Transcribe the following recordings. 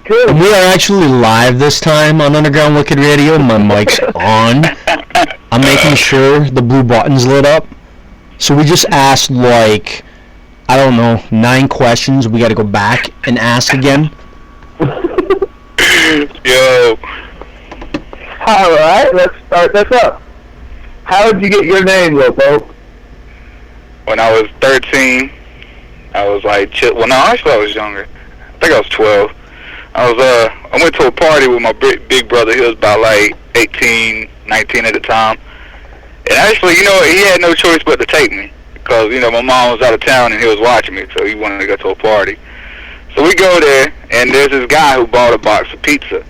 Good. We are actually live this time on Underground Wicked Radio. My mic's on. I'm making sure the blue button's lit up. So we just asked, like, I don't know, 9 questions. We got to go back and ask again. Yo. Alright, let's start this up. How did you get your name, Lil Dope? When I was 13, I was like, well, no, actually I was younger. I think I was 12. I went to a party with my big brother. He was about like 18, 19 at the time. And actually, you know, he had no choice but to take me. Because, you know, my mom was out of town and he was watching me, so he wanted to go to a party. So we go there, and there's this guy who bought a box of pizza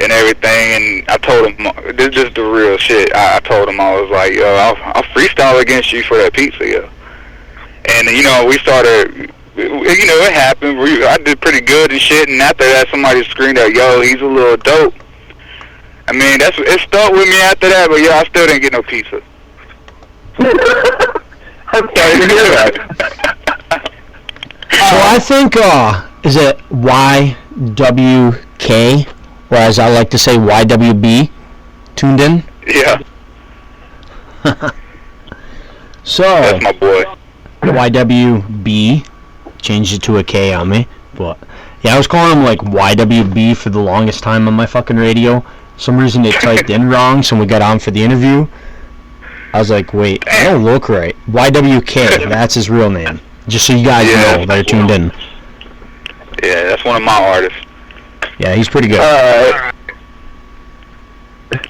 and everything, and I told him, this is just the real shit. I told him, I was like, yo, I'll freestyle against you for that pizza, yo. And, you know, we started, you know, it happened. I did pretty good and shit, and after that, somebody screamed out, yo, he's a little dope. I mean, it stuck with me after that, but, yo, I still didn't get no pizza. I'm sorry to hear that. So I think, is it YWK, or as I like to say, YWB, tuned in? Yeah. So, that's my boy. YWB, changed it to a K on me, but, yeah, I was calling him, like, YWB for the longest time on my fucking radio. Some reason it typed in wrong, so when we got on for the interview, I was like, wait, I don't look right. YWK, that's his real name. Just so you guys know that are tuned in. Yeah, that's one of my artists. Yeah, he's pretty good.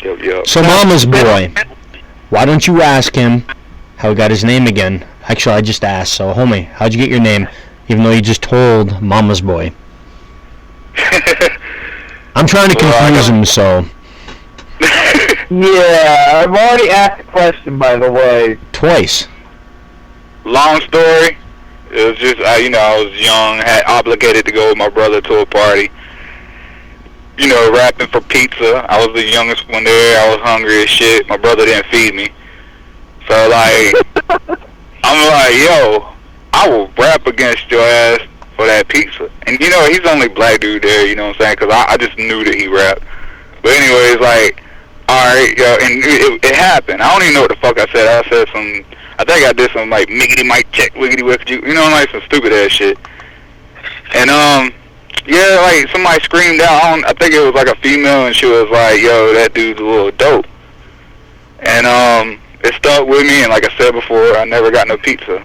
Yo. So, Mama's Boy, why don't you ask him how he got his name again? Actually, I just asked. So, homie, how'd you get your name? Even though you just told Mama's Boy. I'm trying to confuse him, so... Yeah, I've already asked a question, by the way. Twice. Long story. It was just, you know, I was young, had obligated to go with my brother to a party. You know, rapping for pizza. I was the youngest one there. I was hungry as shit. My brother didn't feed me. So, like, I'm like, yo, I will rap against your ass for that pizza. And, you know, he's the only black dude there, you know what I'm saying? Because I just knew that he rapped. But anyways, like, alright, yo, and it happened. I don't even know what the fuck I said. I think I did some, like, miggity mic check, wiggity wiggity, you know, like some stupid ass shit. And, yeah, like, somebody screamed out, I think it was like a female, and she was like, yo, that dude's a little dope. And, it stuck with me, and like I said before, I never got no pizza.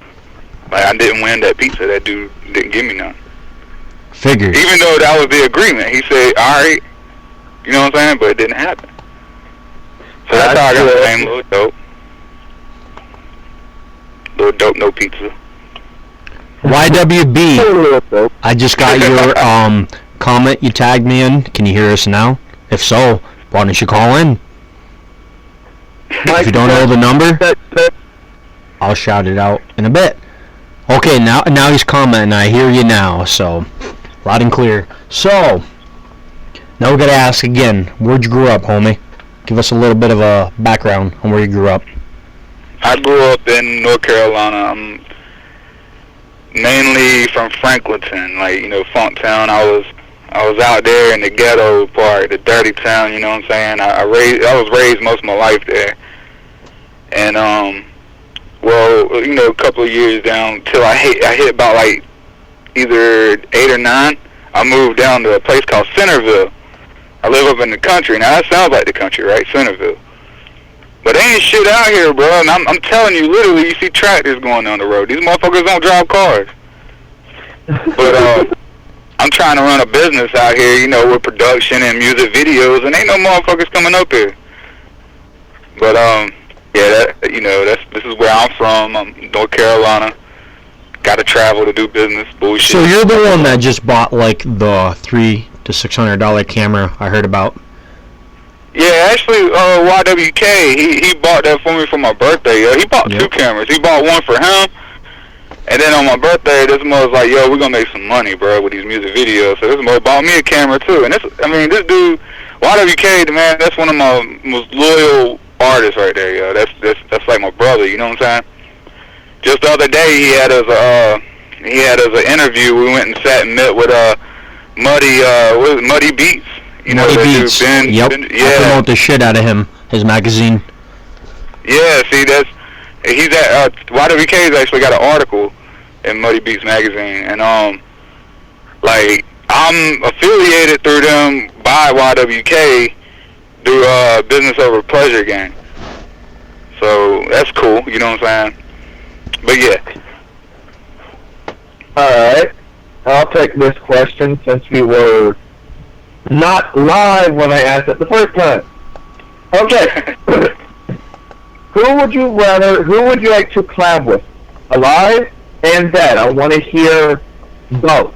Like, I didn't win that pizza. That dude didn't give me none. Figured. Even though that was the agreement. He said, alright, you know what I'm saying, but it didn't happen. So that's how I got the name Lil Dope. Lil Dope, no pizza. YWB, I just got your comment you tagged me in. Can you hear us now? If so, why don't you call in? If you don't know the number, I'll shout it out in a bit. Okay, now he's commenting. I hear you now, so loud and clear. So, now we gotta ask again, where'd you grow up, homie? Give us a little bit of a background on where you grew up. I grew up in North Carolina. I'm mainly from Franklinton, like, you know, Funktown. I was out there in the ghetto part, the dirty town, you know what I'm saying? I was raised most of my life there. And, well, you know, a couple of years down till I hit about, like, either 8 or 9, I moved down to a place called Centerville. I live up in the country. Now, that sounds like the country, right? Centerville. But there ain't shit out here, bro. And I'm telling you, literally, you see tractors going down the road. These motherfuckers don't drive cars. But, I'm trying to run a business out here, you know, with production and music videos, and ain't no motherfuckers coming up here. But, yeah, you know, this is where I'm from. I'm North Carolina. Got to travel to do business, bullshit. So you're the one that just bought, like, the $300 to $600 camera I heard about? Yeah, actually, YWK, he bought that for me for my birthday. He bought 2 cameras. He bought one for him, and then on my birthday, this mother was like, yo, we're going to make some money, bro, with these music videos. So this mother bought me a camera, too. And this dude, YWK, man, that's one of my most loyal artists right there, yo. That's like my brother, you know what I'm saying? Just the other day, he had us an interview. We went and sat and met with Muddy Beats. You know, Muddy that Beats. dude, Yep. Ben, I yeah. promote the shit out of him. His magazine. Yeah, see, he's at, YWK's actually got an article in Muddy Beats magazine, and, like, I'm affiliated through them by YWK through, Business Over Pleasure game. So, that's cool, you know what I'm saying? But yeah. Alright. I'll take this question since we were not live when I asked it the first time. Okay. Who would you like to collab with? Alive and dead. I want to hear both.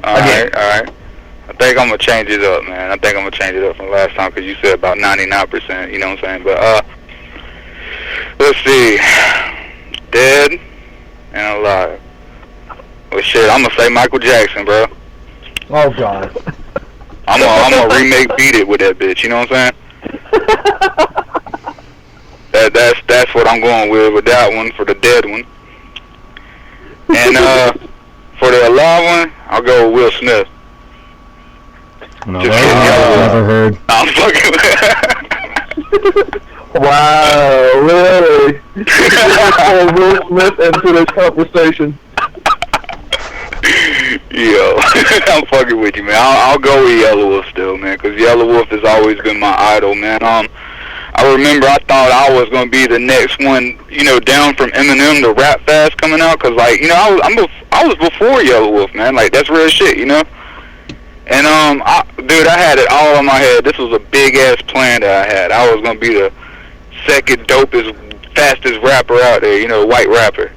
Alright. I think I'm going to change it up, man. I think I'm going to change it up from last time because you said about 99%, you know what I'm saying? But, let's see. Dead and alive. Well, shit, I'm going to say Michael Jackson, bro. Oh, God. I'm gonna remake Beat It with that bitch, you know what I'm saying? That's what I'm going with that one, for the dead one. And, for the alive one, I'll go with Will Smith. No, Just never heard. I'm fucking Wow, really? You just pulled Will Smith into this conversation. Yo, I'm fucking with you, man. I'll go with Yellow Wolf still, man, because Yellow Wolf has always been my idol, man. I remember I thought I was going to be the next one, you know, down from Eminem to Rap Fast coming out, because, like, you know, I was before Yellow Wolf, man. Like, that's real shit, you know? And, dude, I had it all in my head. This was a big-ass plan that I had. I was going to be the second dopest, fastest rapper out there, you know, white rapper.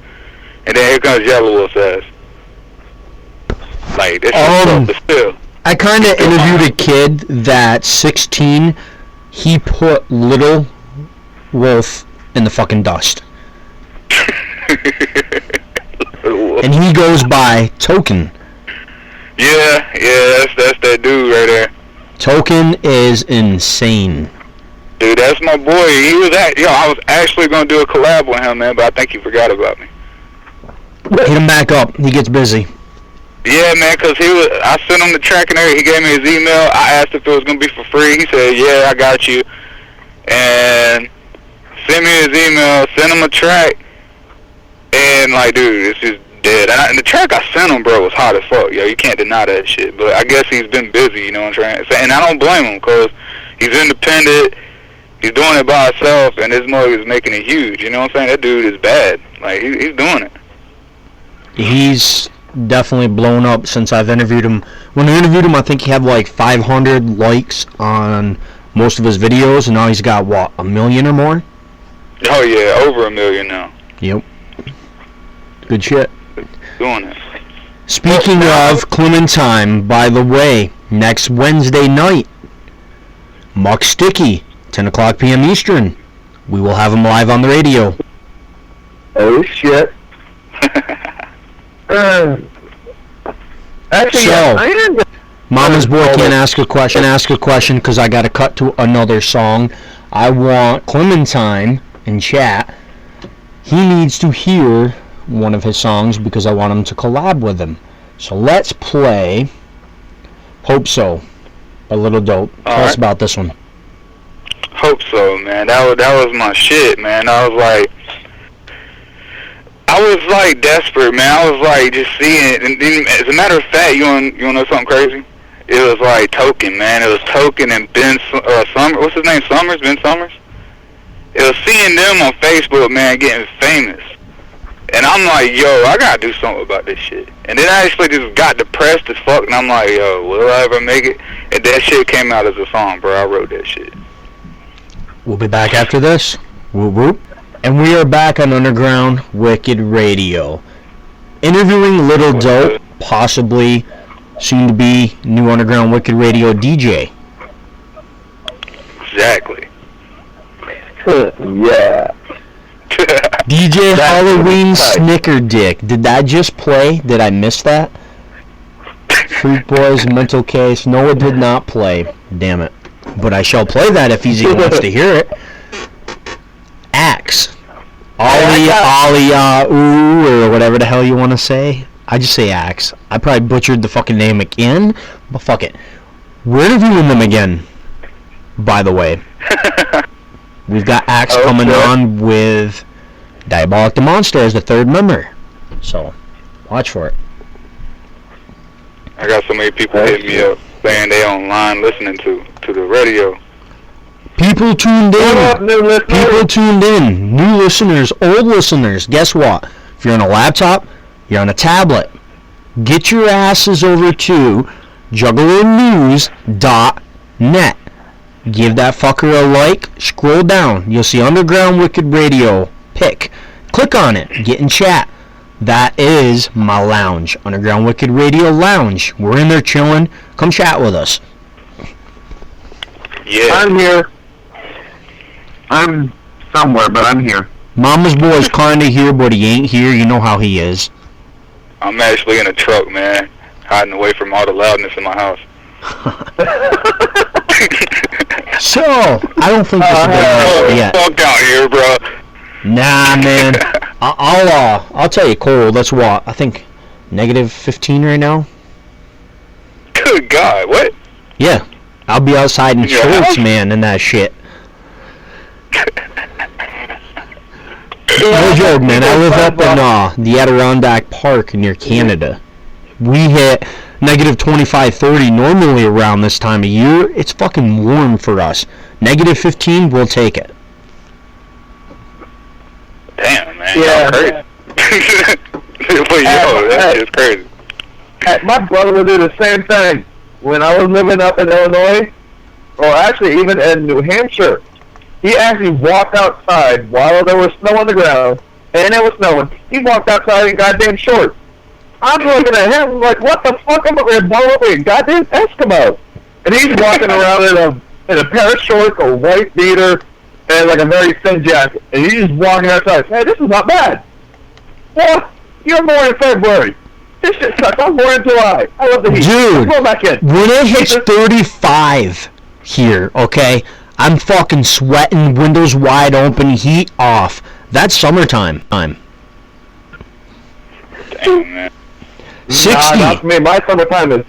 And then here comes Yellow Wolf's ass. Like, this shit still. I kind of interviewed a kid that's 16. He put Little Wolf in the fucking dust. And he goes by Token. Yeah, that's that dude right there. Token is insane. Dude, that's my boy. I was actually gonna do a collab with him, man, but I think he forgot about me. Hit him back up. He gets busy. Yeah, man, cause I sent him the track and everything. He gave me his email. I asked if it was gonna be for free. He said, yeah, I got you. And sent me his email, sent him a track, and like, dude, it's just dead. And the track I sent him, bro, was hot as fuck. Yo, you can't deny that shit. But I guess he's been busy, you know what I'm trying to say. And I don't blame him, cause he's independent. He's doing it by himself, and his mug is making it huge. You know what I'm saying? That dude is bad. Like, he's doing it. He's definitely blown up since I've interviewed him. When I interviewed him, I think he had like 500 likes on most of his videos, and now he's got, what, 1 million or more? Oh, yeah, over 1 million now. Yep. Good shit. Doing it. Speaking of Clementine, by the way, next Wednesday night, Muck Sticky, 10 o'clock p.m. Eastern. We will have him live on the radio. Oh, shit. Actually, So, yeah, Mama's boy can't ask a question because I got to cut to another song. I want Clementine in chat. He needs to hear one of his songs because I want him to collab with him. So let's play Hope So by Lil Dope. Tell us about this one. Hope So, man. That was my shit, man. I was like desperate, man. I was like just seeing it. And then, as a matter of fact, you want to know something crazy? It was like Token, man. It was Token and Ben Summers. What's his name? Summers? Ben Summers? It was seeing them on Facebook, man, getting famous. And I'm like, yo, I gotta do something about this shit. And then I actually just got depressed as fuck, and I'm like, yo, will I ever make it? And that shit came out as a song, bro. I wrote that shit. We'll be back after this. Whoop whoop. And we are back on Underground Wicked Radio. Interviewing Lil Dope, possibly soon to be new Underground Wicked Radio DJ. Exactly. yeah. DJ Halloween Snickerdick. Did that just play? Did I miss that? Freak Boys, Mental Case. No, it did not play. Damn it. But I shall play that if he wants to hear it. Axe. Ollie, ooh, or whatever the hell you want to say. I just say Axe. I probably butchered the fucking name again, but fuck it. We're interviewing them again, by the way. We've got Axe coming on with Diabolic the Monster as the third member. So, watch for it. I got so many people hitting me up saying they online listening to the radio. People tuned in. What up, new listeners? People tuned in. New listeners, old listeners. Guess what? If you're on a laptop, you're on a tablet. Get your asses over to juggalonews.net. Give that fucker a like. Scroll down. You'll see Underground Wicked Radio. Pick. Click on it. Get in chat. That is my lounge. Underground Wicked Radio Lounge. We're in there chilling. Come chat with us. Yeah. I'm here. I'm somewhere, but I'm here. Mama's boy's kinda here, but he ain't here. You know how he is. I'm actually in a truck, man, hiding away from all the loudness in my house. So, I don't think this is gonna yet. Fuck out here, bro. Nah, man. I'll tell you cold. That's what I think. Negative 15 right now. Good God, what? Yeah, I'll be outside in In your shorts, house? man, and that shit. No joke, man. I live up in the Adirondack Park near Canada. We hit negative 25, 30 normally around this time of year. It's fucking warm for us. Negative 15, we'll take it. Damn, man. Yeah. Y'all crazy. But yo, that shit's crazy. My brother would do the same thing when I was living up in Illinois, or actually even in New Hampshire. He actually walked outside while there was snow on the ground, and it was snowing. He walked outside in goddamn shorts. I'm looking at him like, what the fuck? I'm over here blown up like a goddamn Eskimo. And he's walking around in a pair of shorts, a white beater, and like a very thin jacket. And he's just walking outside. Hey, this is not bad. What? You're born in February. This shit sucks. I'm born in July. I love the heat. Dude, Let's go back in. when it hits 35 here, okay, I'm fucking sweating, windows wide open, heat off. That's summertime. Damn, man. 60. Nah, not for me. My summertime is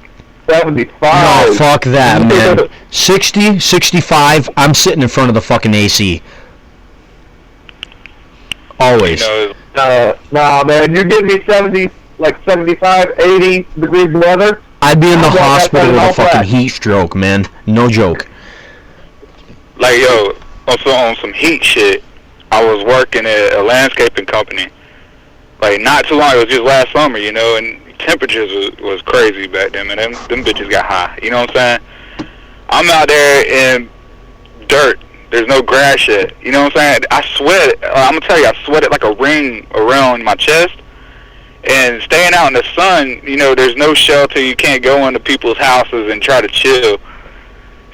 75. No, fuck that, man. 60, 65, I'm sitting in front of the fucking AC. Always. You know, Nah, man. You give me 70, like 75, 80 degrees weather. I'd be in the I'll walk hospital outside with a all fucking black. heat stroke, man. No joke. like, yo, also on some heat shit, I was working at a landscaping company. Like, not too long, it was just last summer, you know, and temperatures was crazy back then, man. Them bitches got high, you know what I'm saying? I'm out there in dirt. There's no grass yet, you know what I'm saying? I sweat, I'm gonna tell you, I sweated like a ring around my chest. And staying out in the sun, you know, there's no shelter. You can't go into people's houses and try to chill.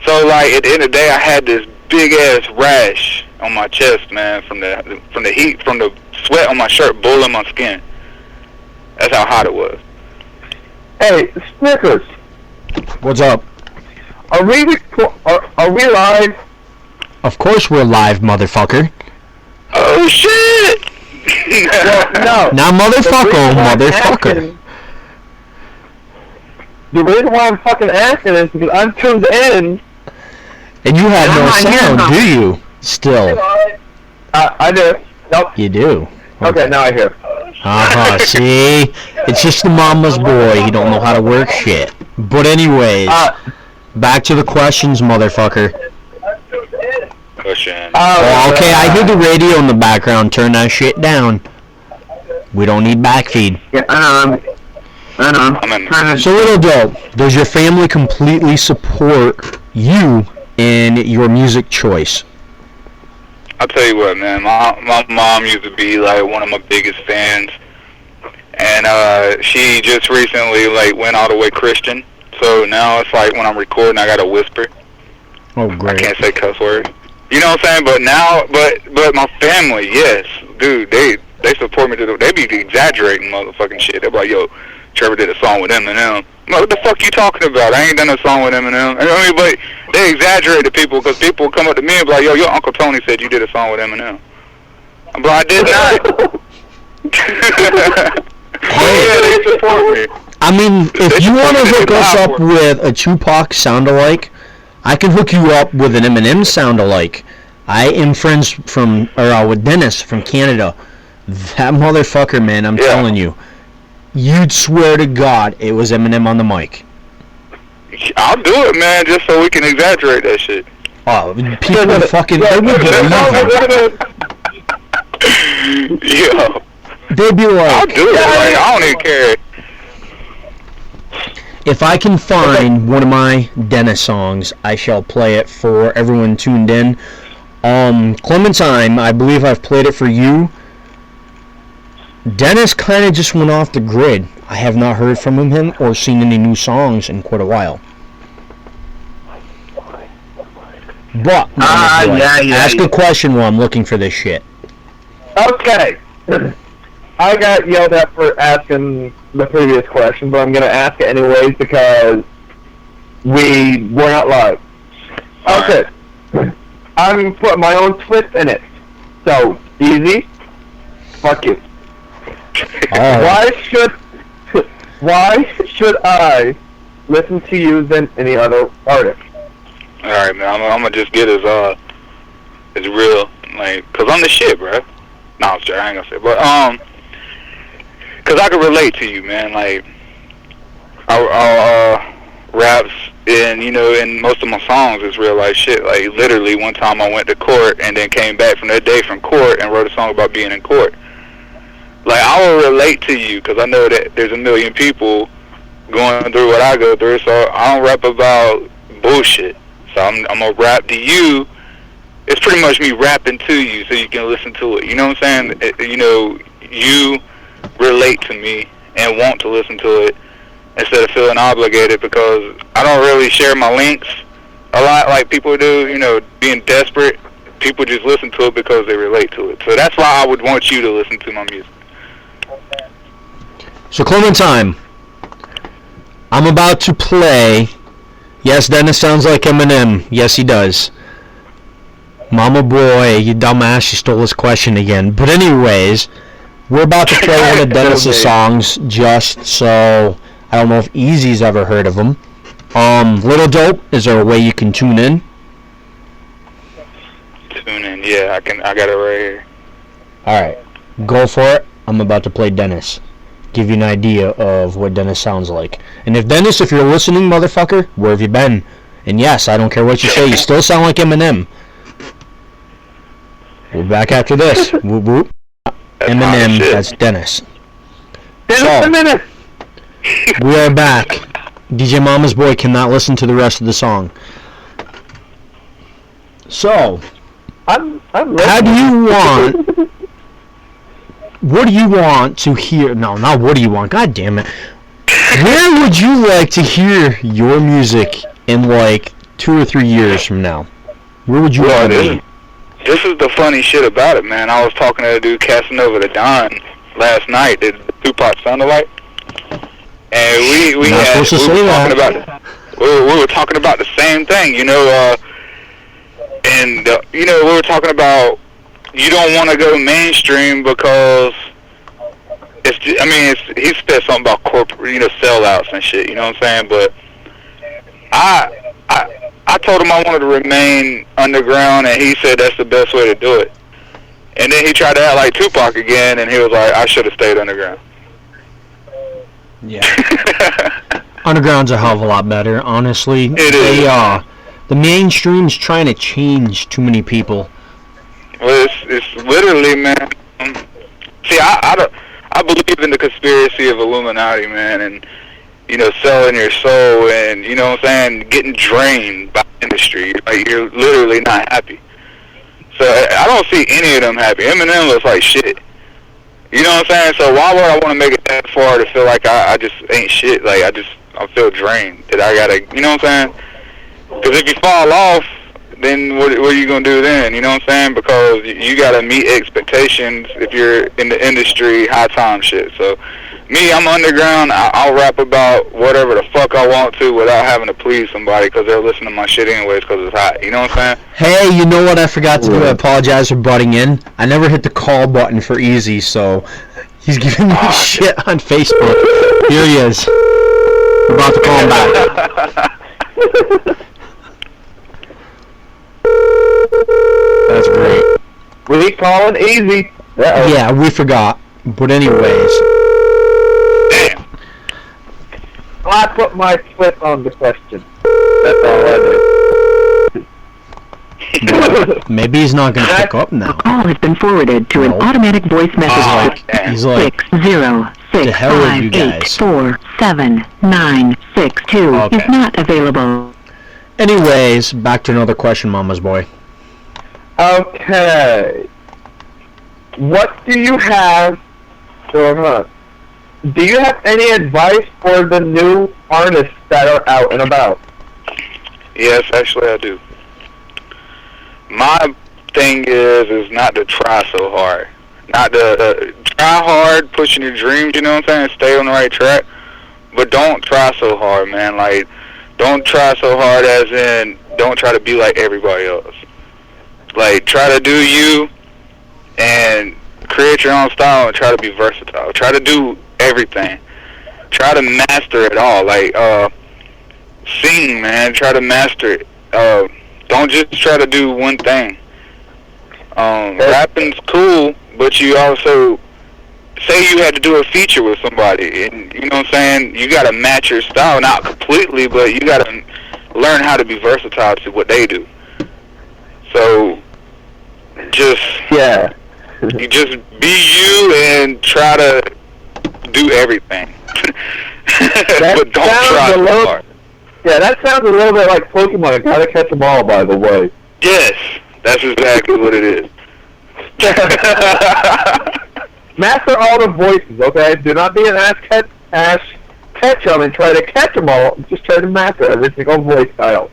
So, like, at the end of the day, I had this big-ass rash on my chest, man, from the heat, from the sweat on my shirt boiling my skin. That's how hot it was. Hey, Snickers, What's up? are we live? Of course we're live, motherfucker. Oh, shit! Well, no. Now, motherfucker, The reason why I'm motherfucker. asking- The reason why I'm fucking asking is because I'm tuned in. And you have I'm no not hearing sound, nothing. do you? Still. I do. Nope. You do. Okay, now I hear. Uh-huh, see? It's just the mama's boy. He don't know how to work shit. But anyways, back to the questions, motherfucker. Question. Oh, okay, I hear the radio in the background. Turn that shit down. We don't need backfeed. Yeah, I know. I'm in. So, Little Dope, does your family completely support you in your music choice? I'll tell you what, man. My mom used to be like one of my biggest fans, and she just recently like went all the way Christian. So now it's like when I'm recording, I gotta whisper. Oh, I great. can't say cuss words. You know what I'm saying? But now, but my family, yes, dude, they support me. They be exaggerating motherfucking shit. They be like, yo, Trevor did a song with Eminem. I'm like, what the fuck you talking about? I ain't done a song with Eminem. I mean, but they exaggerate to people because people come up to me and be like, yo, your Uncle Tony said you did a song with Eminem. I'm like, I did not. Yeah, they support me. I mean, if you want to hook us up with a Tupac sound-alike, I can hook you up with an Eminem sound-alike. I am friends with Dennis from Canada. That motherfucker, man, I'm telling you. You'd swear to God it was Eminem on the mic. I'll do it, man, just so we can exaggerate that shit. Oh, people would fucking... They would believe you. Yeah. They'd be like... I'll do it. Like, I don't even care. If I can find one of my Dennis songs, I shall play it for everyone tuned in. Clementine, I believe I've played it for you. Dennis kind of just went off the grid. I have not heard from him or seen any new songs in quite a while. But, ask a question while I'm looking for this shit. Okay. I got yelled at for asking the previous question, but I'm going to ask it anyways because we were not live. Okay. I'm going to put my own twist in it. So, easy. Fuck you. Why should I listen to you than any other artist? Alright, man, I'm gonna just get as real, like, cause I'm the shit, bro. No, I'm sorry, I ain't gonna say, but, cause I can relate to you, man, like, our raps, and, you know, in most of my songs is real life shit, like, literally, one time I went to court, and then came back from that day from court, and wrote a song about being in court. Like, I will relate to you, because I know that there's a million people going through what I go through, so I don't rap about bullshit. So I'm going to rap to you. It's pretty much me rapping to you so you can listen to it. You know what I'm saying? You know, you relate to me and want to listen to it instead of feeling obligated, because I don't really share my links a lot like people do, you know, being desperate. People just listen to it because they relate to it. So that's why I would want you to listen to my music. So, Clementine, I'm about to play. Yes, Dennis sounds like Eminem. Yes, he does. Mama boy, you dumbass, you stole his question again. But anyways, we're about to play one of Dennis's songs, just so... I don't know if Easy's ever heard of him. Lil Dope, is there a way you can tune in? Tune in, yeah, I got it right here. Alright, go for it. I'm about to play Dennis. Give you an idea of what Dennis sounds like. And if you're listening, motherfucker, where have you been? And yes, I don't care what you say, you still sound like Eminem. We're back after this. Whoop whoop. Eminem, that's Dennis. Dennis. We are back. DJ Mama's Boy cannot listen to the rest of the song. So, I'm how do you want... What do you want to hear? No, not what do you want. God damn it. Where would you like to hear your music in like 2 or 3 years from now? Where would you want to be? This is the funny shit about it, man. I was talking to a dude, Casanova the Don, last night, the Tupac sound-alike. And we were talking about the same thing, you know, you know, we were talking about you don't want to go mainstream because it's just, I mean, he said something about corporate, you know, sellouts and shit, you know what I'm saying? But I told him I wanted to remain underground, and he said that's the best way to do it. And then he tried to act like Tupac again, and he was like, I should have stayed underground. Yeah. Underground's a hell of a lot better, honestly. It is. The mainstream's trying to change too many people. Well, it's literally, man. See, I believe in the conspiracy of Illuminati, man, and, you know, selling your soul and, you know what I'm saying, getting drained by industry. Like, you're literally not happy. So I don't see any of them happy. Eminem looks like shit. You know what I'm saying? So why would I want to make it that far to feel like I just ain't shit? Like, I feel drained. That I gotta, you know what I'm saying? Because if you fall off, then what are you going to do then? You know what I'm saying? Because you got to meet expectations if you're in the industry, high time shit. So, me, I'm underground. I'll rap about whatever the fuck I want to without having to please somebody because they're listening to my shit anyways because it's hot. You know what I'm saying? Hey, you know what I forgot to do? I apologize for butting in. I never hit the call button for Easy, so he's giving me shit on Facebook. Here he is. We're about to call him back. That's great. We calling easy. Uh-oh. Yeah, we forgot. But anyways. Damn. I put my foot on the question. That's all I did. Maybe he's not going to pick up now. The call has been forwarded to an automatic voice message system. He's like, 60658479962 Okay. is not available. anyways, back to another question, Mama's boy. Okay. What do you have? Do you have any advice for the new artists that are out and about? Yes, actually I do. My thing is not to try so hard. Not to try hard, pushing your dreams, you know what I'm saying? Stay on the right track. But don't try so hard, man. Like, don't try so hard as in, don't try to be like everybody else. Like, try to do you and create your own style and try to be versatile. Try to do everything. Try to master it all. Like, sing, man. Try to master it. Don't just try to do one thing. Rapping's cool, but you also say you had to do a feature with somebody, and you know what I'm saying? You gotta match your style, not completely, but you gotta learn how to be versatile to what they do. So, you just be you and try to do everything. But don't try so hard. Yeah, that sounds a little bit like Pokemon. Gotta catch them all, by the way. Yes, that's exactly what it is. Master all the voices, okay? Do not be an ass ketchum and try to catch them all. Just try to master every single voice style.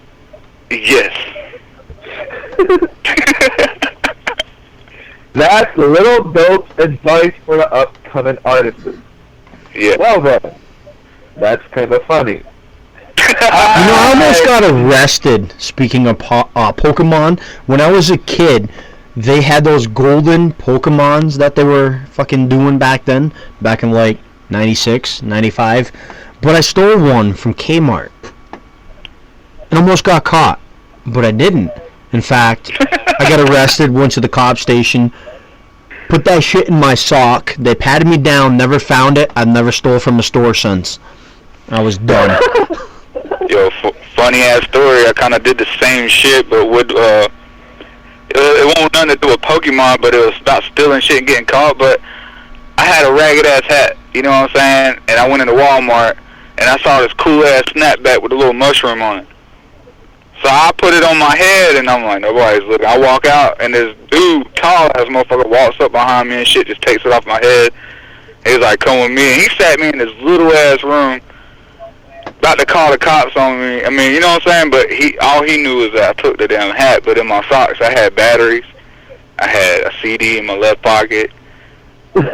Yes. That's Lil Dope's advice for the upcoming artists. Yeah. Well then, that's kind of funny. I almost got arrested, speaking of Pokemon. When I was a kid, they had those golden Pokemons that they were fucking doing back then, back in like 96, 95. But I stole one from Kmart and almost got caught, but I didn't. In fact, I got arrested, went to the cop station, put that shit in my sock. They patted me down, never found it. I've never stole from a store since. I was done. Yo, funny ass story. I kind of did the same shit, but with it won't nothing to do with Pokemon, but it was about stealing shit and getting caught. But I had a ragged ass hat, you know what I'm saying? And I went into Walmart and I saw this cool ass snapback with a little mushroom on it. So I put it on my head and I'm like, nobody's looking. I walk out and this dude, tall ass motherfucker, walks up behind me and shit, just takes it off my head. He's like, come with me. And he sat me in this little ass room, about to call the cops on me. I mean, you know what I'm saying? But all he knew was that I took the damn hat. But in my socks, I had batteries. I had a CD in my left pocket. Since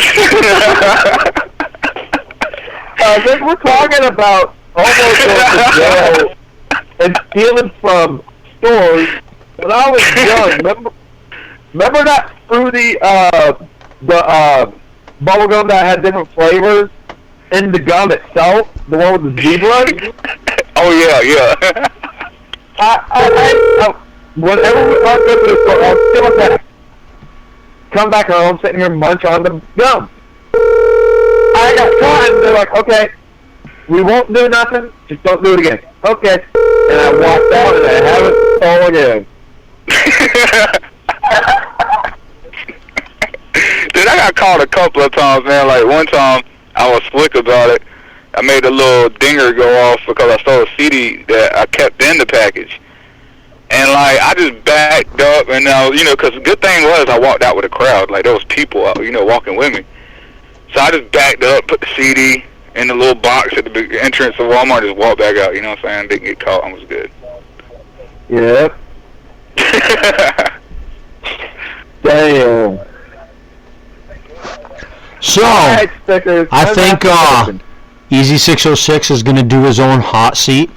we're talking about almost going to jail and stealing from stores, when I was young, remember that fruity bubble gum that had different flavors? In the gum itself, the one with the zebra. Oh yeah. Whenever we go to the store, I'll steal that. Come back home, sit here and munch on the gum. I got caught, and they're like, "Okay, we won't do nothing. Just don't do it again." Okay, and I walked out, and I haven't stole again. Dude, I got caught a couple of times, man. Like one time, I was slick about it. I made a little dinger go off because I stole a CD that I kept in the package. And, like, I just backed up and, because the good thing was I walked out with a crowd. Like, there was people out, walking with me. So I just backed up, put the CD in the little box at the big entrance of Walmart, just walked back out, you know what I'm saying? Didn't get caught. I was good. Yep. Damn. So, Alright, stickers. I think Easy 606 is going to do his own hot seat.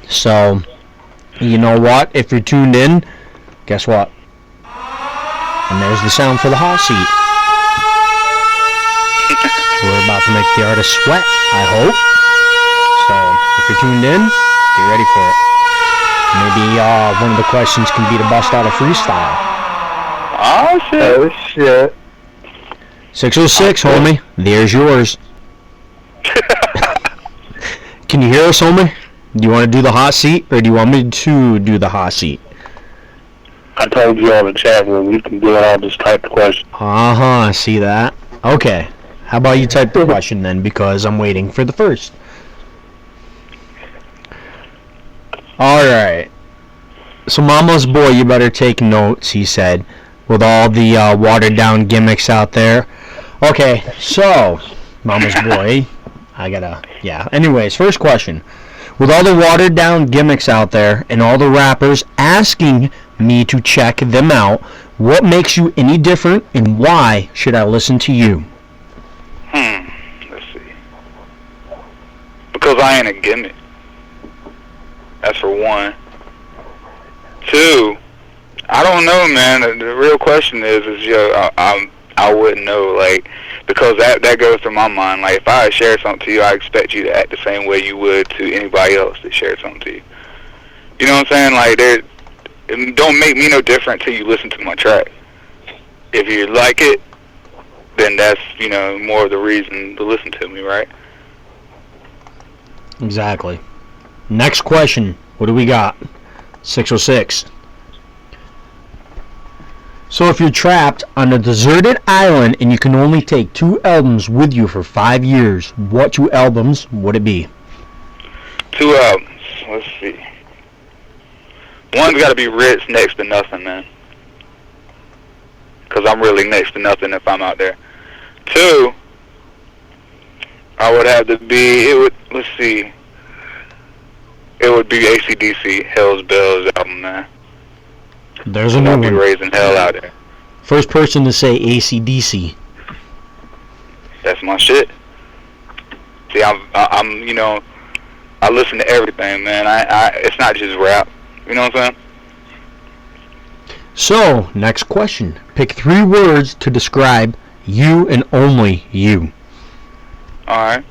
So, you know what? If you're tuned in, guess what? And there's the sound for the hot seat. We're about to make the artist sweat, I hope. So, if you're tuned in, get ready for it. Maybe one of the questions can be to bust out a freestyle. Oh, shit. Oh, shit. 606, homie. There's yours. Can you hear us, homie? Do you want to do the hot seat, or do you want me to do the hot seat? I told you on the chat room you can do it. I'll just type the question. Uh-huh, see that? Okay. How about you type the question then, because I'm waiting for the first. Alright. So Mama's boy, you better take notes, he said, with all the watered down gimmicks out there. Okay, so, Mama's boy, Anyways, first question. With all the watered down gimmicks out there and all the rappers asking me to check them out, what makes you any different and why should I listen to you? Let's see. Because I ain't a gimmick. That's for one. Two, I don't know, man. The real question is I wouldn't know, like, because that goes through my mind. Like, if I share something to you, I expect you to act the same way you would to anybody else that shared something to you. You know what I'm saying? Like, it don't make me no different till you listen to my track. If you like it, then that's, more of the reason to listen to me, right? Exactly. Next question. What do we got? 606. So if you're trapped on a deserted island and you can only take 2 albums with you for 5 years, what 2 albums would it be? 2 albums. Let's see. One's got to be Ritz, Next to Nothing, man. Because I'm really next to nothing if I'm out there. 2, I would have to be, let's see. It would be AC/DC, Hell's Bells album, man. There's a new I'll be one. raising hell out there. First person to say AC/DC. That's my shit. See, I'm I listen to everything, man. It's not just rap. You know what I'm saying? So, next question. Pick 3 words to describe you and only you. Alright.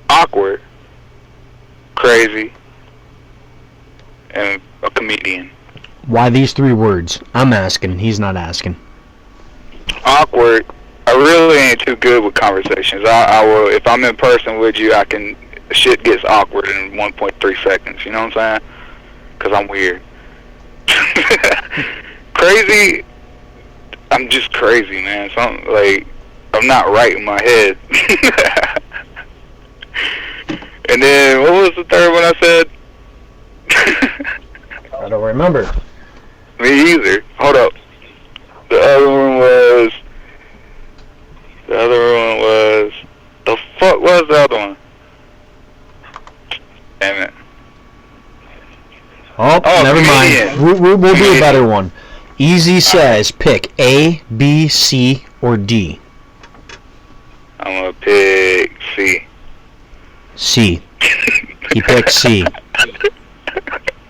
Awkward. Crazy. And a comedian. Why these 3 words? I'm asking. He's not asking. Awkward. I really ain't too good with conversations. I will, if I'm in person with you, shit gets awkward in 1.3 seconds. You know what I'm saying? Because I'm weird. Crazy. I'm just crazy, man. I'm not right in my head. And then, what was the third one I said? I don't remember. Me either. Hold up. The other one was... The fuck was the other one? Damn it. Oh, never comedian. mind. We'll do a better one. Easy says pick A, B, C, or D. I'm gonna pick C. C. He picked C.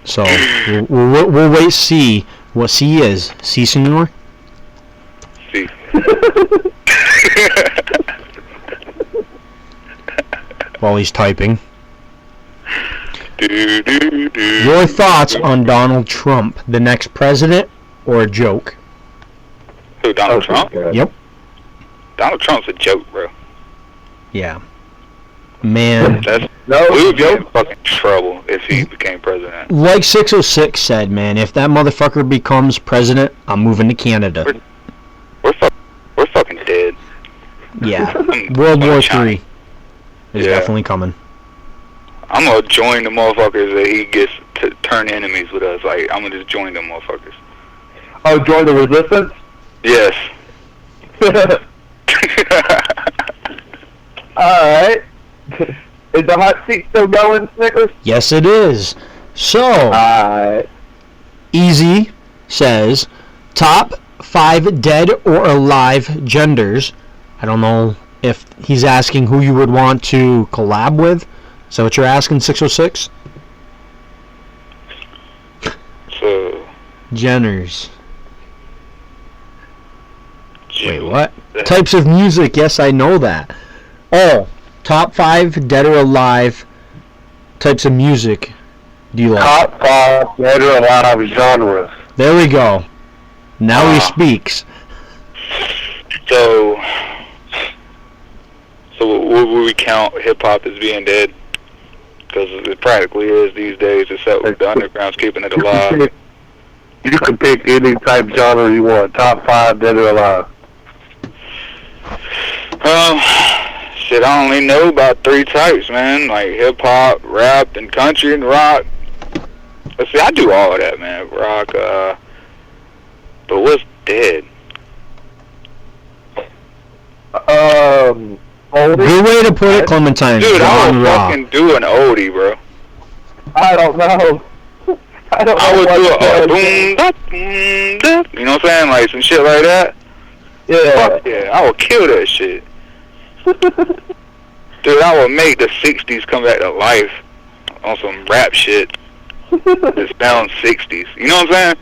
So we'll wait see what C is. C, senor? C. While he's typing. Do, do, do. Your thoughts on Donald Trump, the next president, or a joke? Who, Donald Trump? Yep. Donald Trump's a joke, bro. Yeah. Man. We would be in fucking trouble if he became president. Like 606 said, man, if that motherfucker becomes president, I'm moving to Canada. We're fucking dead. Yeah. World War III is definitely coming. I'm gonna join the motherfuckers that he gets to turn enemies with us. Like, I'm gonna just join them motherfuckers. Oh, join the resistance? Yes. Alright. Is the hot seat still going, Snickers? Yes, it is. So, Alright. Easy says, top 5 dead or alive genders. I don't know if he's asking who you would want to collab with. Is that what you're asking, 606? So, Jenners. Wait, what? Types of music, yes, I know that. Oh, top 5 dead or alive types of music do you like? Top 5 dead or alive genres. There we go. Now he speaks. So what would we count hip-hop as being dead? Because it practically is these days, except the underground's keeping it alive. You can pick any type genre you want. Top 5 dead or alive. Shit, I only know about 3 types, man. Like hip-hop, rap, and country, and rock. Let's see, I do all of that, man. Rock, but what's dead? Oldie? Good way to put it, Clementine. Dude, I would Genre. fucking do an oldie, bro. I don't know. I would do a boom, da, boom, da. You know what I'm saying? Like some shit like that. Yeah. Fuck yeah, I would kill that shit. Dude, I would make the 60s come back to life on some rap shit. It's down 60s. You know what I'm saying?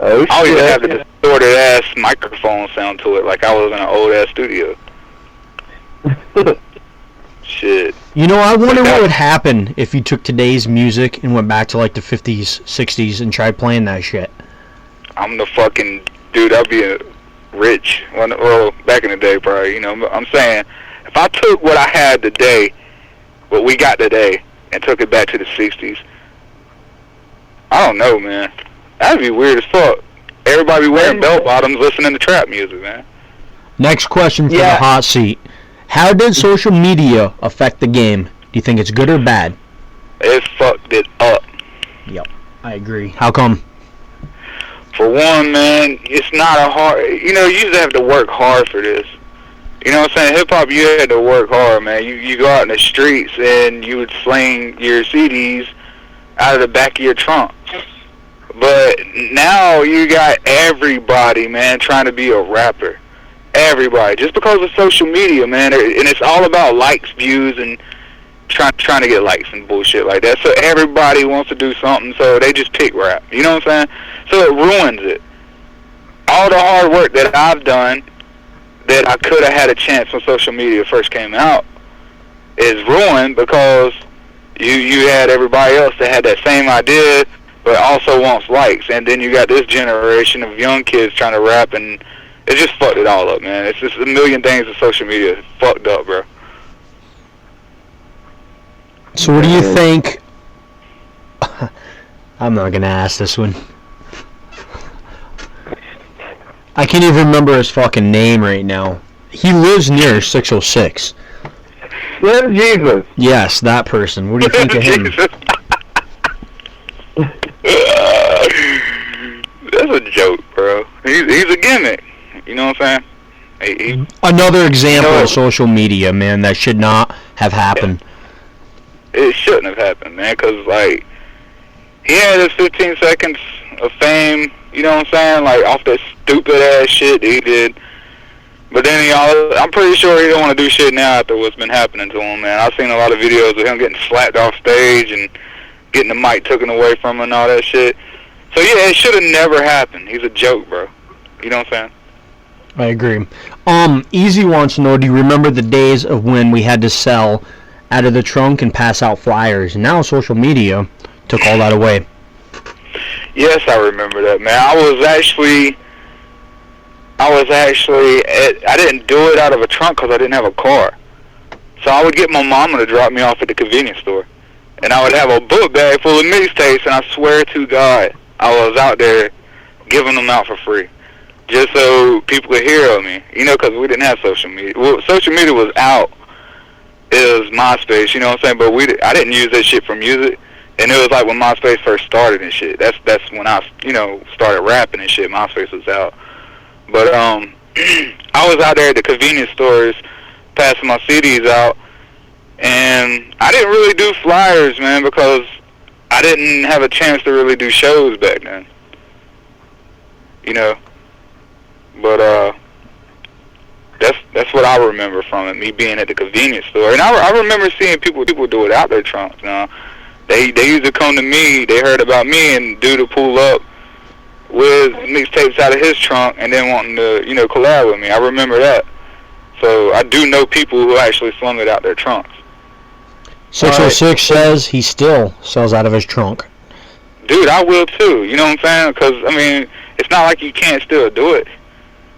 Oh, I would even shit. have the distorted ass microphone sound to it, like I was in an old ass studio. Shit. You know, I wonder what would happen if you took today's music and went back to like the 50s, 60s and tried playing that shit. I'm the fucking dude. I'd be rich. Well, back in the day, probably. You know, I'm saying if I took what I had today, what we got today, and took it back to the 60s, I don't know, man. That'd be weird as fuck. Everybody wearing bell bottoms, listening to trap music, man. Next question for the hot seat. How did social media affect the game? Do you think it's good or bad? It fucked it up. Yep, I agree. How come? For one, man, it's not a hard... You know, you used to have to work hard for this. You know what I'm saying? Hip-hop, you had to work hard, man. You go out in the streets and you would sling your CDs out of the back of your trunk. But now you got everybody, man, trying to be a rapper. Everybody. Just because of social media, man. And it's all about likes, views, and trying to get likes and bullshit like that. So everybody wants to do something, so they just pick rap. You know what I'm saying? So it ruins it. All the hard work that I've done that I could have had a chance when social media first came out is ruined because you had everybody else that had that same idea but also wants likes. And then you got this generation of young kids trying to rap, and it just fucked it all up, man. It's just a million things that social media fucked up, bro. So what do you think... I'm not going to ask this one. I can't even remember his fucking name right now. He lives near 606. Yeah, Jesus. Yes, that person. What do you think of him? That's a joke, bro. He's a gimmick. You know what I'm saying? Another example of social media, man, that should not have happened. It shouldn't have happened, man, because, like, he had his 15 seconds of fame, you know what I'm saying, like, off that stupid-ass shit that he did. But then, I'm pretty sure he don't want to do shit now after what's been happening to him, man. I've seen a lot of videos of him getting slapped off stage and getting the mic taken away from him and all that shit. So, yeah, it should have never happened. He's a joke, bro. You know what I'm saying? I agree. Easy wants to know, do you remember the days of when we had to sell out of the trunk and pass out flyers? Now social media took all that away. Yes, I remember that, man. I didn't do it out of a trunk because I didn't have a car. So I would get my mama to drop me off at the convenience store. And I would have a book bag full of mixtapes, and I swear to God, I was out there giving them out for free. Just so people could hear of me. You know, because we didn't have social media. Well, social media was out. It was MySpace, you know what I'm saying? But I didn't use that shit for music. And it was like when MySpace first started and shit. That's when I, started rapping and shit. MySpace was out. But I was out there at the convenience stores passing my CDs out, and I didn't really do flyers, man, because I didn't have a chance to really do shows back then. You know? But that's what I remember from it, me being at the convenience store. And I remember seeing people do it out their trunks. Now, they used to come to me. They heard about me, and dude would pull up with mixtapes out of his trunk and then wanting to, you know, collab with me. I remember that. So I do know people who actually slung it out their trunks. 606 says he still sells out of his trunk. Dude, I will too. You know what I'm saying? Because, I mean, it's not like you can't still do it.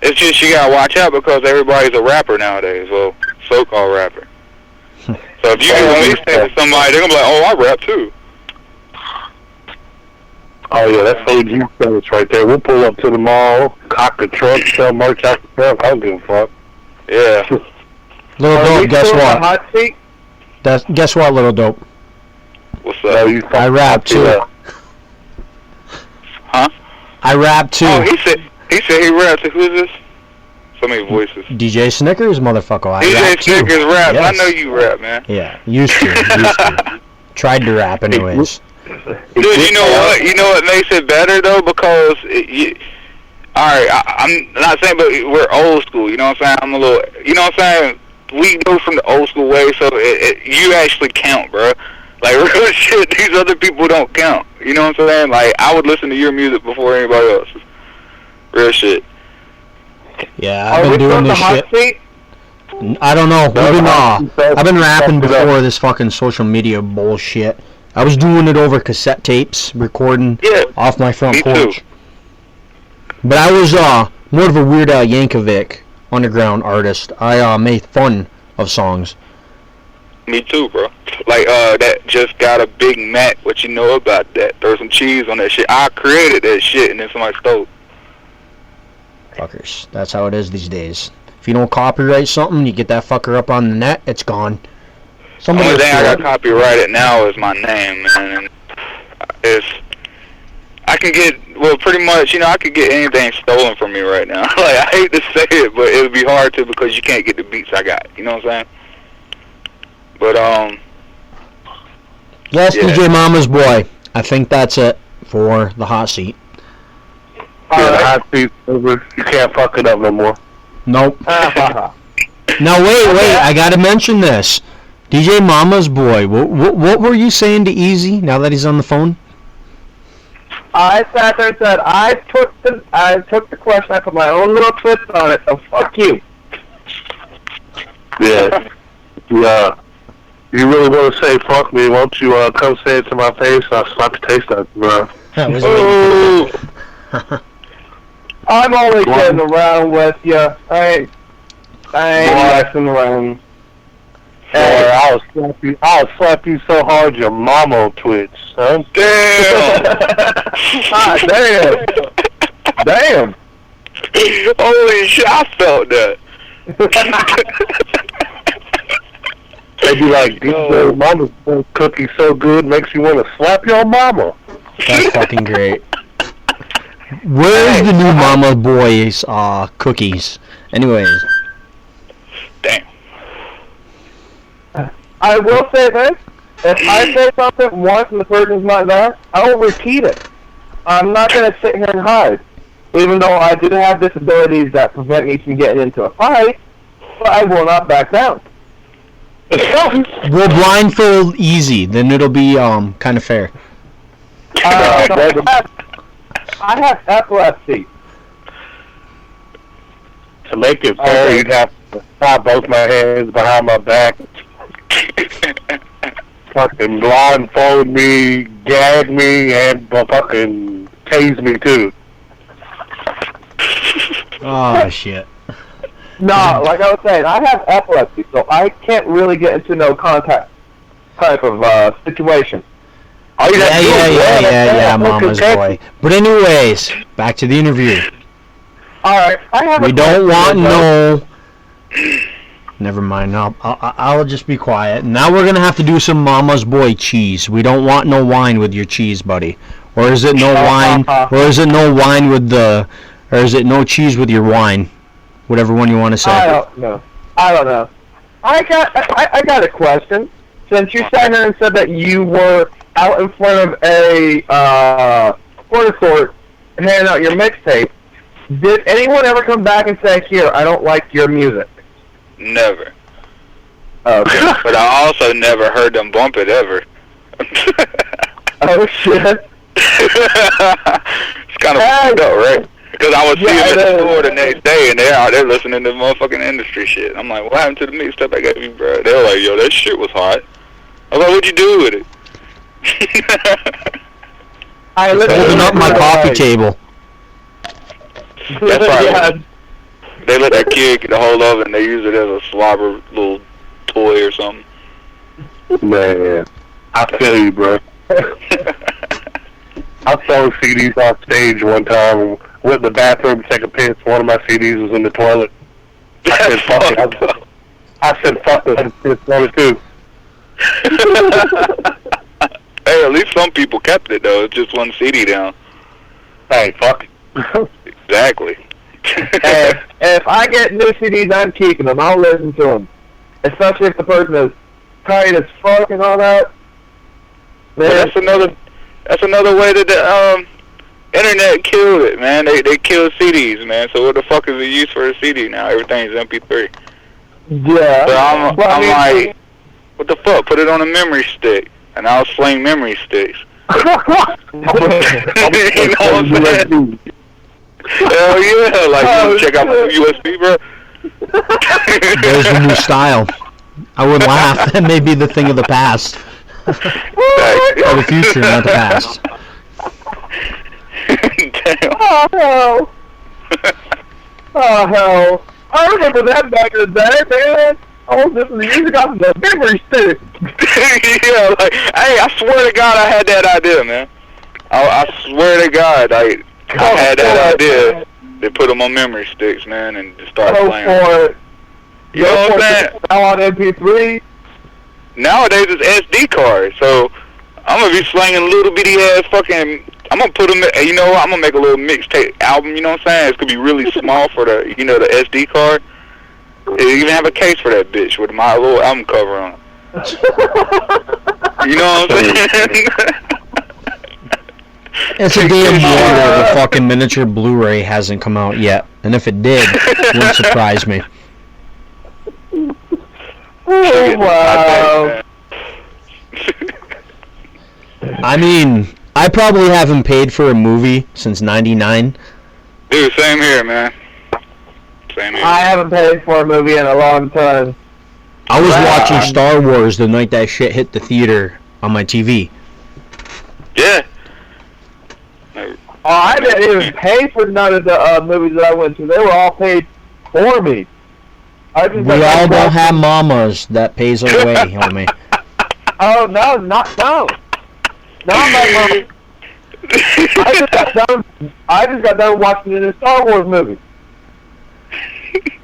It's just you gotta watch out because everybody's a rapper nowadays. Well, so-called rapper. So if you get a mixtape with somebody, they're gonna be like, oh, I rap too. Oh yeah, that's OG service right there. We'll pull up to the mall, cock the truck, sell merch out the truck. I don't give a fuck. Yeah. Little Dope, guess what? Hot seat? Guess what, Little Dope? What's No, up? you I rap too. Huh? I rap too. Oh, he said he raps. Who is this? So many voices. DJ Snickers, motherfucker. I DJ rap too. Snickers raps. Yes. I know you rap, man. Yeah, used to. Tried to rap anyways. Dude, you know what? You know what makes it better though? Because alright, I'm not saying, but we're old school. You know what I'm saying? I'm a little. You know what I'm saying? We go from the old school way, so you actually count, bro. Like real shit. These other people don't count. You know what I'm saying? Like I would listen to your music before anybody else's. Real shit. Yeah, I've been doing this shit. Seat? I don't know. I've been rapping before this fucking social media bullshit. I was doing it over cassette tapes, recording off my front porch. Too. But I was more of a Weird Al Yankovic underground artist. I made fun of songs. Me too, bro. Like that just got a Big Mac. What you know about that? Throw some cheese on that shit. I created that shit and then somebody stole it. Fuckers. That's how it is these days. If you don't copyright something, you get that fucker up on the net, it's gone. The only thing I got copyrighted now is my name, man. And I can get, well, pretty much, you know, I could get anything stolen from me right now. Like, I hate to say it, but it would be hard to because you can't get the beats I got. You know what I'm saying? But, yes, yeah. DJ Mama's Boy. I think that's it for the hot seat. Yeah, the hot seat's over. You can't fuck it up no more. Nope. Now, wait. I gotta mention this. DJ Mama's Boy. What were you saying to Easy now that he's on the phone? I sat there and said, I took the question, I put my own little twist on it, so fuck you. Yeah. Yeah. You really want to say fuck me, won't you come say it to my face and I'll slap the taste out of you, bro. I'm only kidding around with you. I ain't messing around. Hey, I'll slap you so hard your mama will twitch, son. damn! Damn. Holy shit, I felt that. They be like, DJ Mama's cookie so good makes you want to slap your mama. That's fucking great. Where's the new Mama Boy's cookies? Anyways. Damn. I will say this. If I say something once and the person's not there, I will repeat it. I'm not going to sit here and hide. Even though I do have disabilities that prevent me from getting into a fight, but I will not back down. We'll blindfold Easy, then it'll be kind of fair. I have epilepsy. To make it fair, you'd have to tie both my hands behind my back, fucking blindfold me, gag me, and fucking tase me too. Oh, shit. No, like I was saying, I have epilepsy, so I can't really get into no contact type of situation. Yeah, Mama's Boy. But anyways, back to the interview. Alright, I have We don't want no... Never mind, I'll just be quiet. Now we're gonna have to do some Mama's Boy cheese. We don't want no wine with your cheese, buddy. Or is it no wine, or is it no wine with the... Or is it no cheese with your wine? Whatever one you want to say. I don't know. I got a question. Since you sat here and said that you were out in front of a corner store handing out your mixtape, did anyone ever come back and say, here, I don't like your music? Never. Okay. But I also never heard them bump it ever. Oh, shit. It's kind of fucked up, right? Because I would see them at the store the next day, and they're out there listening to motherfucking industry shit. I'm like, what happened to the mixtape I gave you, bro? They were like, yo, that shit was hot. I was like, what'd you do with it? Holding up my coffee table. That's right. They let that kid get a hold of it, and they use it as a slobber little toy or something. Man, I feel you, bro. I sold CDs on stage one time. Went in the bathroom to take a piss. One of my CDs was in the toilet. I said, fuck it. I said, fuck it. I pissed on it too. Hey, at least some people kept it, though. It's just one CD down. Hey, fuck it. Exactly. Hey, if I get new CDs, I'm keeping them. I'll listen to them. Especially if the person is tight as fuck and all that. Man. That's another way that the internet killed it, man. They killed CDs, man. So what the fuck is the use for a CD now? Everything's MP3. Yeah. So I'm like, what the fuck? Put it on a memory stick, and I'll sling memory sticks. You know what I'm saying? Hell yeah! Like, you check out my USB, bro. There's the new style. I would laugh. That may be the thing of the past. Or the future, not the past. Damn. Oh, hell. Oh, hell. I remember that back in the day, man. I was listening to music off of the memory stick. Yeah, like, hey, I swear to God I had that idea, man. I swear to God, I had that idea. They put them on memory sticks, man, and just start playing. For it. You know what I'm saying? Now on MP3. Nowadays it's SD cards, so I'm gonna be slinging little bitty ass fucking. I'm gonna put them. You know what? I'm gonna make a little mixtape album. You know what I'm saying? It's gonna be really small for the, you know, the SD card. It even have a case for that bitch with my little album cover on it. You know what I'm saying? It's a damn wonder the fucking miniature Blu-ray hasn't come out yet. And if it did, it wouldn't surprise me. Oh, wow. I mean, I probably haven't paid for a movie since '99. Dude, same here, man. Same here. I haven't paid for a movie in a long time. I was watching Star Wars the night that shit hit the theater on my TV. Yeah. Oh, I didn't even pay for none of the movies that I went to. They were all paid for me. We all don't have mamas that pays our way, homie. Oh, no. No, my mom. I just got done watching the new Star Wars movie.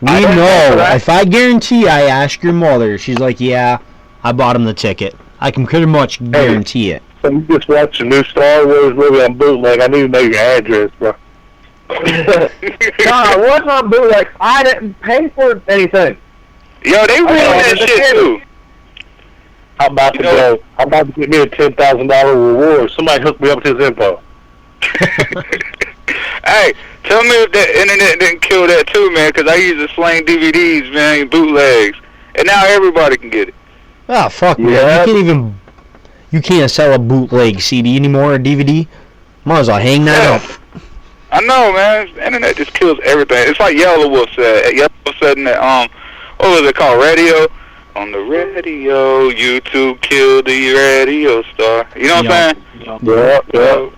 We know. If I guarantee I ask your mother, she's like, yeah, I bought him the ticket. I can pretty much guarantee it. So you just watched a new Star Wars movie on bootleg. I need to know your address, bro. No, it wasn't on bootleg. I didn't pay for anything. Yo, they ruined that shit too. I'm about to go. I'm about to get me a $10,000 reward. Somebody hook me up with his info. Hey, tell me if the internet didn't kill that too, man, because I used to sling DVDs, man, bootlegs, and now everybody can get it. Oh, fuck, man. You can't sell a bootleg CD anymore or DVD. Might as well hang that up. I know, man. The internet just kills everything. It's like Yellow Wolf said. Yellow Wolf said in that, what was it called? Radio? On the radio, YouTube killed the radio star. You know what I'm saying? Yeah.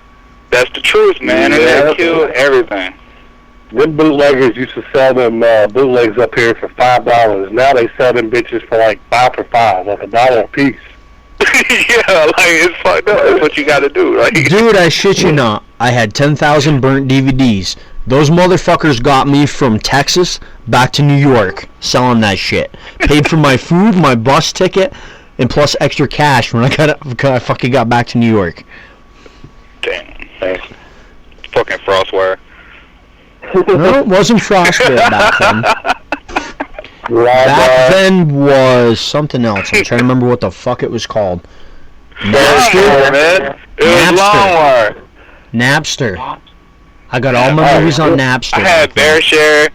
That's the truth, man. Internet killed everything. Them bootleggers used to sell them bootlegs up here for $5. Now they sell them bitches for like 5 for $5, like $1 a piece. Yeah, like, it's fucked up. That's what you gotta do, right? Dude, I shit you not. I had 10,000 burnt DVDs. Those motherfuckers got me from Texas back to New York selling that shit. Paid for my food, my bus ticket, and plus extra cash when I fucking got back to New York. Damn. Fucking Frostwire. No, it wasn't Frostbite back then. Back then was something else. I'm trying to remember what the fuck it was called. Napster, man. It was LongWire. Napster. I got all my movies on Napster. I had BearShare.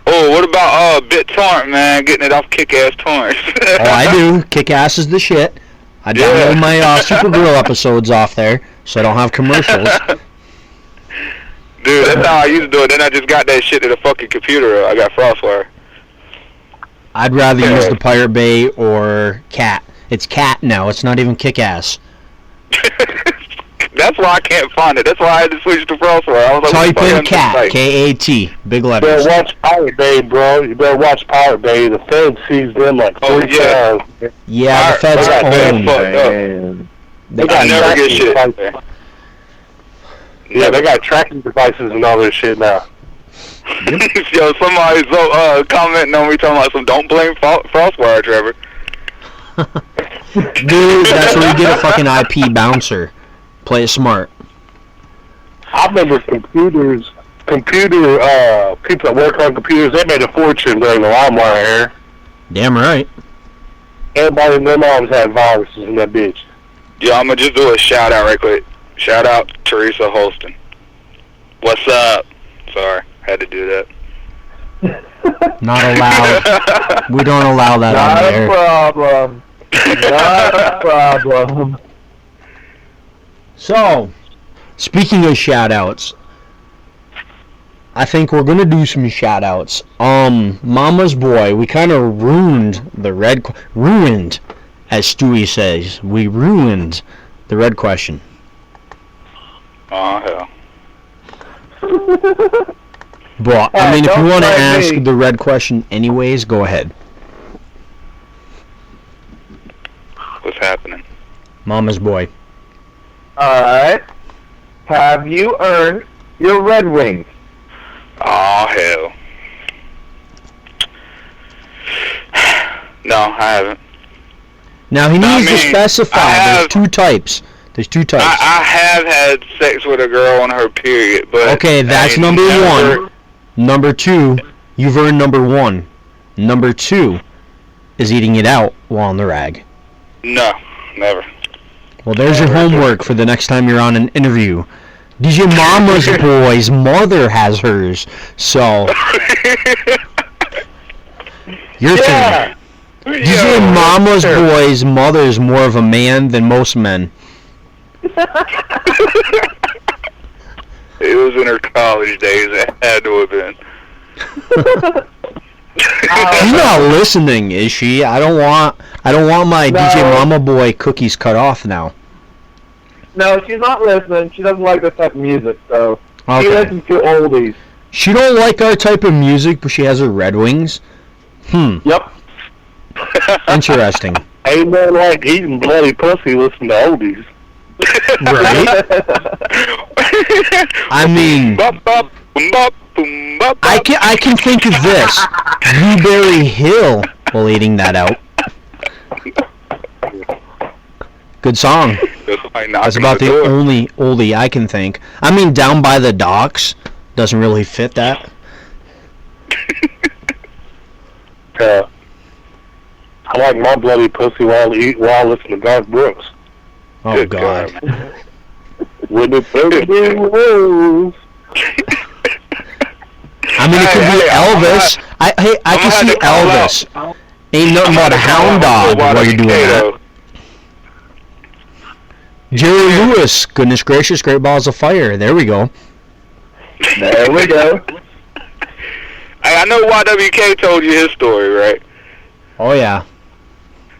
Oh, what about BitTorrent, man? Getting it off Kick-Ass Torrent. Oh, I do. Kick-Ass is the shit. I download my Supergirl episodes off there. so I don't have commercials. Dude, that's how I used to do it. Then I just got that shit to the fucking computer. I got FrostWire. I'd rather use the Pirate Bay or Cat. It's Cat now. It's not even Kick-Ass. That's why I can't find it. That's why I had to switch to FrostWire. I was like, Type in Cat, K-A-T, big You letters. better watch Pirate Bay, bro. You better watch Pirate Bay. The Fed sees them like 3 times. Yeah, the feds own. They got never get tracking shit. devices. Yeah, they got tracking devices and all this shit now. Yo, somebody's commenting on me talking about some don't blame FrostWire, Trevor. Dude, that's where you get a fucking IP bouncer. Play it smart. I remember computer people that work on computers, they made a fortune during the LimeWire era. Damn right. Everybody and their moms had viruses in that bitch. Yo, I'm going to just do a shout out right quick. Shout out Teresa Holston. What's up? Sorry, had to do that. Not allowed. We don't allow that on Not there. a problem. Not a problem. So, speaking of shout-outs, I think we're going to do some shout-outs. Mama's Boy, we kind of ruined the ruined, as Stewie says. We ruined the red question. Oh, hell. But, I mean, if you don't want to blame ask me. the red question anyways, go ahead. What's happening? Mama's Boy. Alright. Have you earned your Red Wings? Oh, hell. No, I haven't. Now, he needs to mean, specify. I There's have- two types. There's two types. I have had sex with a girl on her period, but... Okay, that's I number never- one. Number two, you've earned number one. Number two is eating it out while on the rag. No, never. Well, there's your homework for the next time you're on an interview. DJ Mama's Boy's mother has hers, so your turn. DJ Mama's Boy's mother is more of a man than most men. It was in her college days. It had to have been. She's not listening, is she? I don't want my No. DJ Mama Boy cookies cut off now. No, she's not listening. She doesn't like this type of music, so she Okay. listens to oldies. She don't like our type of music, but she has her Red Wings. Yep. Interesting. Ain't nothing like eating bloody pussy listening to oldies. Right? I mean, I can think of this. Blueberry Hill while eating that out. Good song. That's about the only oldie I can think. I mean, Down by the Docks doesn't really fit that. I like my bloody pussy while listening to Garth Brooks. Oh, Good God. With the baby wolves. I mean, it could be Elvis. I can see Elvis. Ain't nothing but a hound dog while you're doing that. Jerry Lewis, goodness gracious, Great Balls of Fire. There we go. There we go. I know YWK told you his story, right? Oh, yeah.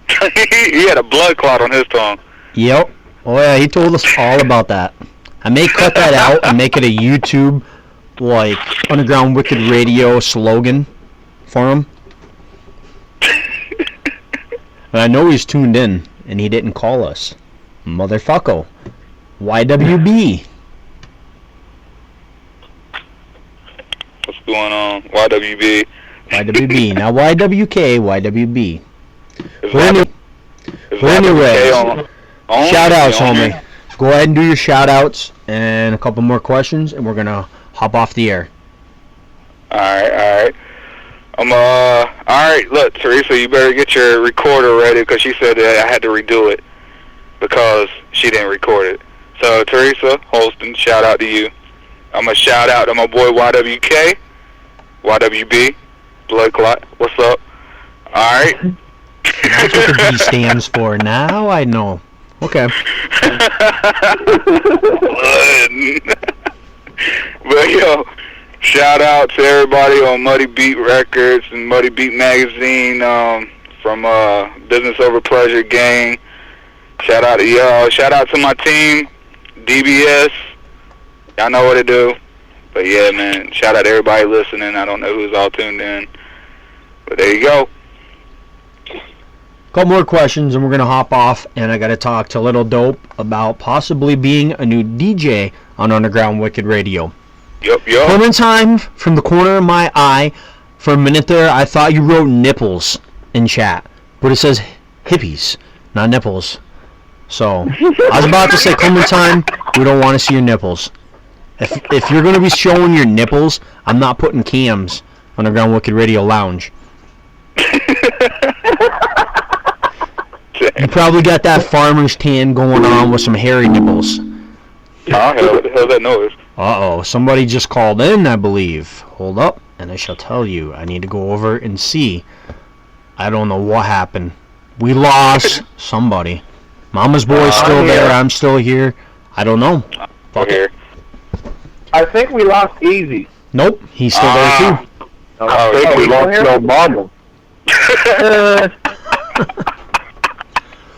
He had a blood clot on his tongue. Yep. Oh, yeah, he told us all about that. I may cut that out and make it a YouTube, like, Underground Wicked Radio slogan for him. But I know he's tuned in, and he didn't call us. Motherfucker. YWB. What's going on? YWB. YWB. Now YWK, YWB. Is Well, anyways, on shout-outs, on homie. Go ahead and do your shout-outs and a couple more questions, and we're going to hop off the air. Alright. Alright, look, Teresa, you better get your recorder ready, because she said that I had to redo it, because she didn't record it. So, Teresa Holston, shout out to you. I'm going to shout out to my boy YWK, YWB, Blood Clot, what's up? Alright. That's what the B stands for. Now I know. Okay. But yo, shout out to everybody on Muddy Beat Records and Muddy Beat Magazine, from Business Over Pleasure Gang. Shout out to y'all. Shout out to my team, DBS. Y'all know what to do. But yeah, man, shout out to everybody listening. I don't know who's all tuned in, but there you go. Couple more questions and we're going to hop off, and I got to talk to Lil Dope about possibly being a new DJ on Underground Wicked Radio. Yup. Clementine, from the corner of my eye, for a minute there, I thought you wrote nipples in chat, but it says hippies, not nipples. So, I was about to say, Clementine, we don't want to see your nipples. If you're going to be showing your nipples, I'm not putting cams on Underground Wicked Radio Lounge. You probably got that farmer's tan going on with some hairy nipples. What the hell's that noise? Uh-oh, somebody just called in, I believe. Hold up, and I shall tell you. I need to go over and see. I don't know what happened. We lost somebody. Mama's boy's still there, I'm still here. I don't know. Fuck it. I think we lost Easy. Nope, he's still there too. I think we lost your mama.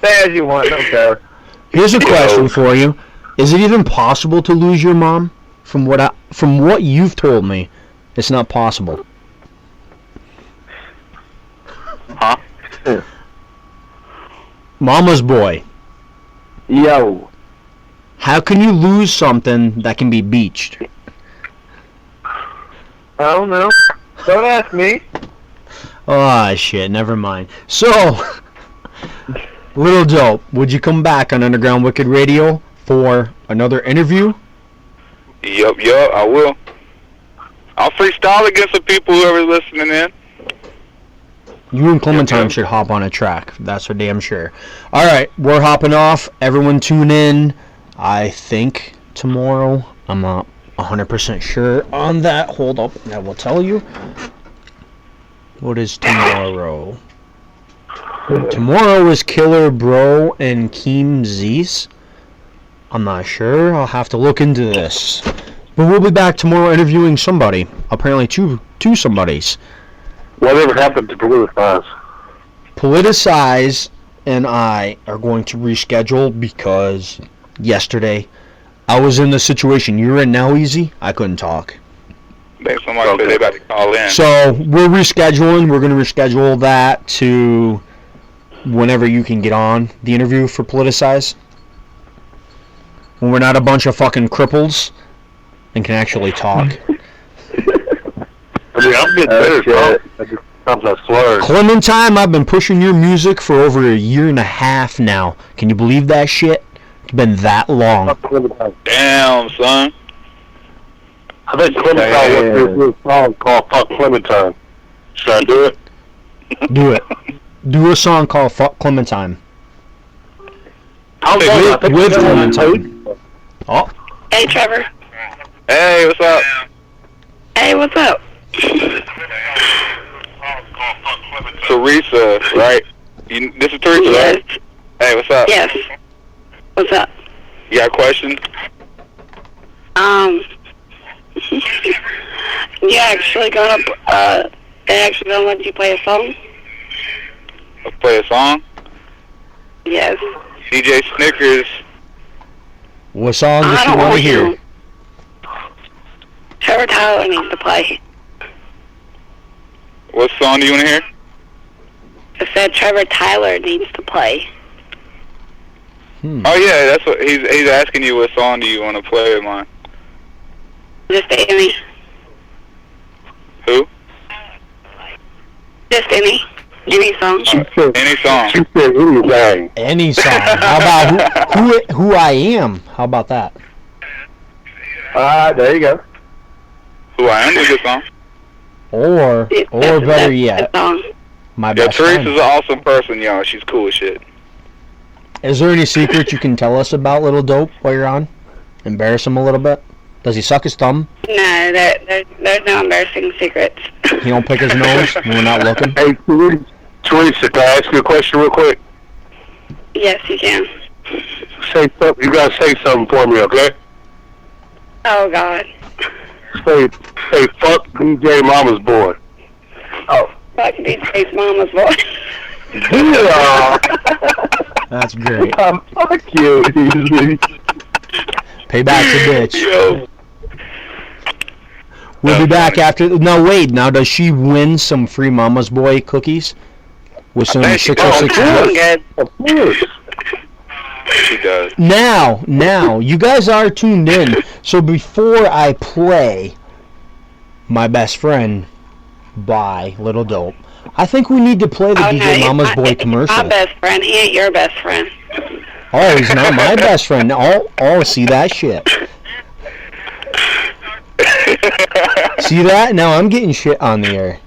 Say as you want, don't care. Here's a question for you. Is it even possible to lose your mom? From what you've told me, it's not possible. Huh? Mama's boy. Yo. How can you lose something that can be beached? I don't know. Don't ask me. Oh, shit, never mind. So, Lil Dope, would you come back on Underground Wicked Radio for another interview? Yup, I will. I'll freestyle against the people who are listening in. You and Clementine should hop on a track. That's for damn sure. All right, we're hopping off. Everyone tune in. I think tomorrow. I'm not 100% sure on that. Hold up, I will tell you. What is tomorrow? Tomorrow is Killer Bro and Keem Zees. I'm not sure. I'll have to look into this. But we'll be back tomorrow interviewing somebody. Apparently two somebodies. Whatever happened to Politicize? Politicize and I are going to reschedule because yesterday I was in the situation you're in now, Easy. I couldn't talk. Somebody said they about to call in. So we're rescheduling. We're going to reschedule that to whenever you can get on the interview for Politicize. When we're not a bunch of fucking cripples and can actually talk. I mean, I'm getting better, bro. That just comes out slurs. Clementine, I've been pushing your music for over a year and a half now. Can you believe that shit? It's been that long. Damn, son. I think Clementine wants to do a song called Fuck Clementine. Should I do it? Do it. Do a song called Fuck Clementine. With Clementine. Oh. Hey, Trevor. Hey, what's up? Hey, what's up? Teresa, right? This is Teresa, right? Hey, what's up? Yes. What's up? You got a question? You actually gonna let you play a song? Let's play a song? Yes. DJ Snickers. What song does I she don't want to want hear? you. Trevor Tyler needs to play. What song do you want to hear? I said Trevor Tyler needs to play. Oh yeah, that's what he's asking you. What song do you want to play of mine? Just any. Who? Just any. Any song. Any song. She said anything. Any song. How about who I Am? How about that? There you go. Who I Am is a good song. Or better yet, Song. My Yeah, Best Teresa's Friend. an awesome person, y'all. She's cool as shit. Is there any secrets you can tell us about Lil Dope while you're on? Embarrass him a little bit? Does he suck his thumb? No, there's no embarrassing secrets. He don't pick his nose when we're not looking? Hey, Teresa, can I ask you a question real quick? Yes, you can. Say something. You gotta say something for me, okay? Oh, God. Say fuck DJ Mama's boy. Oh, fuck DJ's mama's boy. Yeah. That's great. Fuck you, easy. Payback's a bitch. Yo. We'll be back after. No, wait. Now, does she win some free Mama's Boy cookies with some think she 606? does. Doing good. Of course. She does. Now, you guys are tuned in. So before I play My Best Friend by Lil Dope, I think we need to play the DJ Mama's Boy commercial. My best friend. He ain't your best friend. Oh, he's not my best friend. Oh, see that shit. See that? Now I'm getting shit on the air.